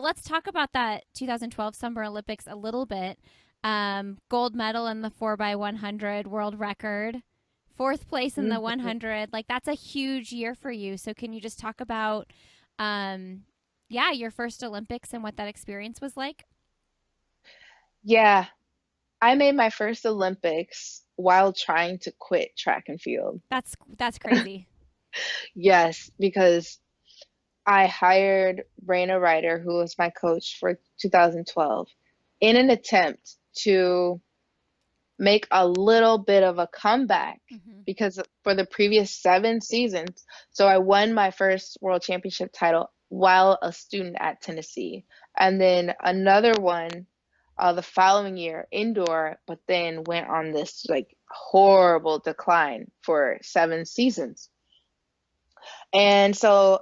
let's talk about that 2012 Summer Olympics a little bit. Gold medal in the 4x100 world record, fourth place in the Mhm. 100. Like that's a huge year for you. So can you just talk about, yeah, your first Olympics and what that experience was like? Yeah, I made my first Olympics while trying to quit track and field. That's crazy. Yes, because I hired Raina Ryder, who was my coach for 2012, in an attempt to make a little bit of a comeback Mm-hmm. because for the previous 7 seasons, so I won my first world championship title while a student at Tennessee, and then another one the following year indoor, but then went on this like horrible decline for 7 seasons. And so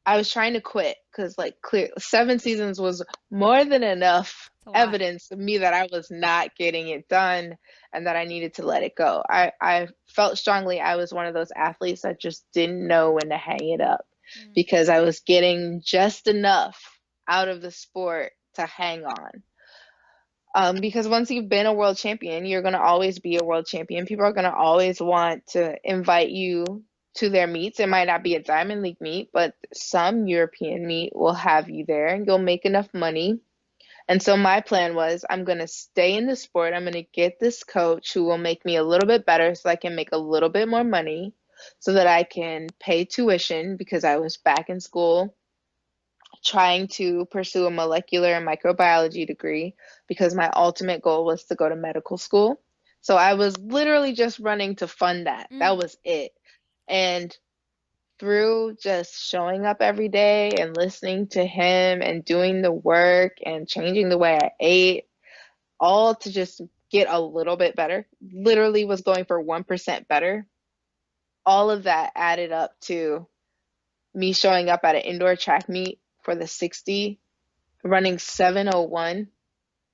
I was trying to quit because like clear 7 seasons was more than enough It's a lot. evidence to me that I was not getting it done and that I needed to let it go. I felt strongly I was one of those athletes that just didn't know when to hang it up Mm. because I was getting just enough out of the sport to hang on. Because once you've been a world champion, you're going to always be a world champion. People are going to always want to invite you to their meets. It might not be a Diamond League meet, but some European meet will have you there and you'll make enough money. And so my plan was I'm going to stay in the sport. I'm going to get this coach who will make me a little bit better so I can make a little bit more money so that I can pay tuition because I was back in school trying to pursue a molecular and microbiology degree because my ultimate goal was to go to medical school. So I was literally just running to fund that. That Mm. was it. And through just showing up every day and listening to him and doing the work and changing the way I ate, all to just get a little bit better, literally was going for 1% better. All of that added up to me showing up at an indoor track meet for the 60 running 7:01,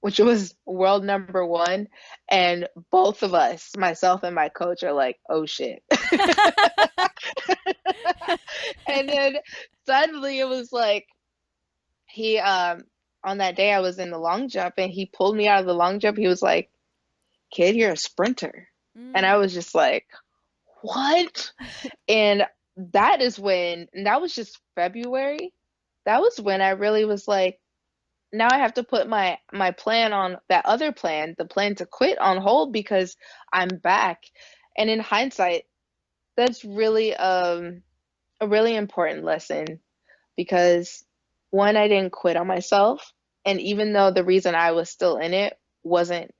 which was world number one. And both of us, myself and my coach, are like, oh shit. And then suddenly it was like, he, on that day I was in the long jump and he pulled me out of the long jump. He was like, kid, you're a sprinter. And I Mm. was just like, what? And that was just February. That was when I really was like, now I have to put my plan on that other plan, the plan to quit on hold because I'm back. And in hindsight, that's really a really important lesson because one, I didn't quit on myself, and even though the reason I was still in it wasn't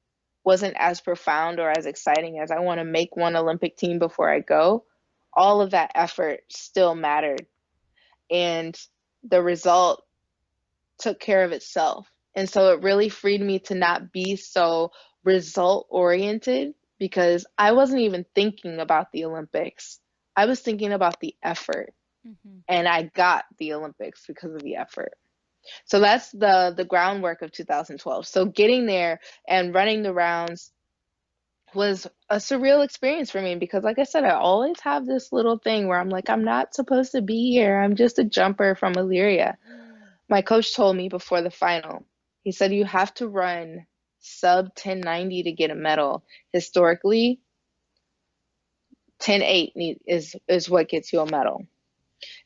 as profound or as exciting as I want to make one Olympic team before I go, all of that effort still mattered. And the result took care of itself. And so it really freed me to not be so result oriented because I wasn't even thinking about the Olympics. I was thinking about the effort Mm-hmm. and I got the Olympics because of the effort. So that's the groundwork of 2012. So getting there and running the rounds was a surreal experience for me because like I said, I always have this little thing where I'm like I'm not supposed to be here. I'm just a jumper from Illyria. Mm. My coach told me before the final, he said you have to run sub 1090 to get a medal. Historically, 10:08 is what gets you a medal.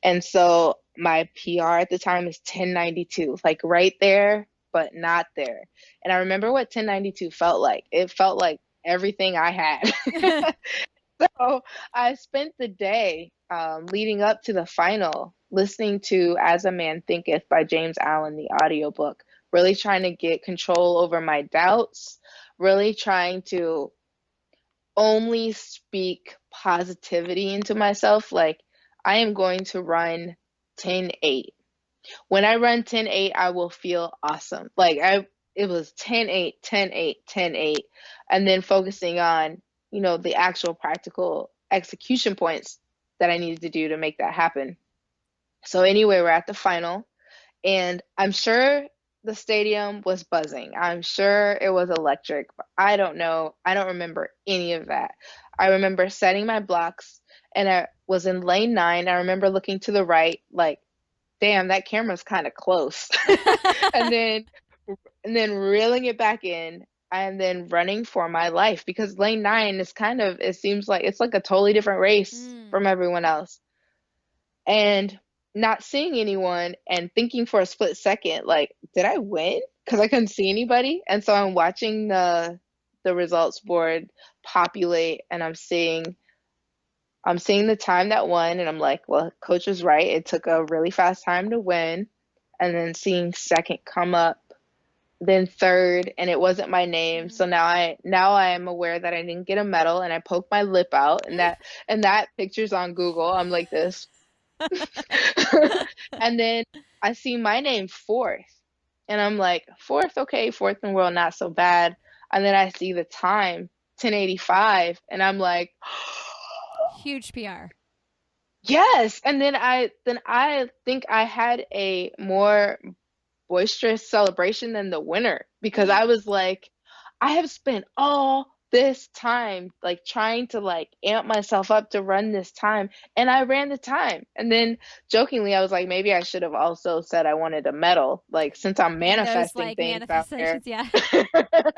And so my PR at the time is 1092, like right there, but not there. And I remember what 1092 felt like. It felt like everything I had. So I spent the day leading up to the final listening to As a Man Thinketh by James Allen, the audiobook, really trying to get control over my doubts, really trying to only speak positivity into myself. Like, I am going to run 10:08. When I run 10:08, I will feel awesome. It was 10:08, 10:08, 10:08, and then focusing on, the actual practical execution points that I needed to do to make that happen. So anyway, we're at the final, and I'm sure the stadium was buzzing. I'm sure it was electric, but I don't know. I don't remember any of that. I remember setting my blocks, and I was in lane 9. I remember looking to the right, like damn, that camera's kind of close. And then reeling it back in and then running for my life because lane 9 is kind of, it seems like it's like a totally different race Mm. from everyone else. And not seeing anyone and thinking for a split second, like, did I win? Because I couldn't see anybody. And so I'm watching the results board populate and I'm seeing the time that won and I'm like, well, coach was right. It took a really fast time to win. And then seeing second come up, then third, and it wasn't my name. So Mm. now I am aware that I didn't get a medal and I poked my lip out and that picture's on Google. I'm like this. And then I see my name fourth. And I'm like, fourth, okay, fourth in the world, not so bad. And then I see the time, 10:85, and I'm like, Huge PR. yes. And then I think I had a more boisterous celebration than the winner because I was like, I have spent all this time like trying to like amp myself up to run this time and I ran the time. And then jokingly I was like, maybe I should have also said I wanted a medal, like since I'm In those manifesting like things out here. manifestations, yeah.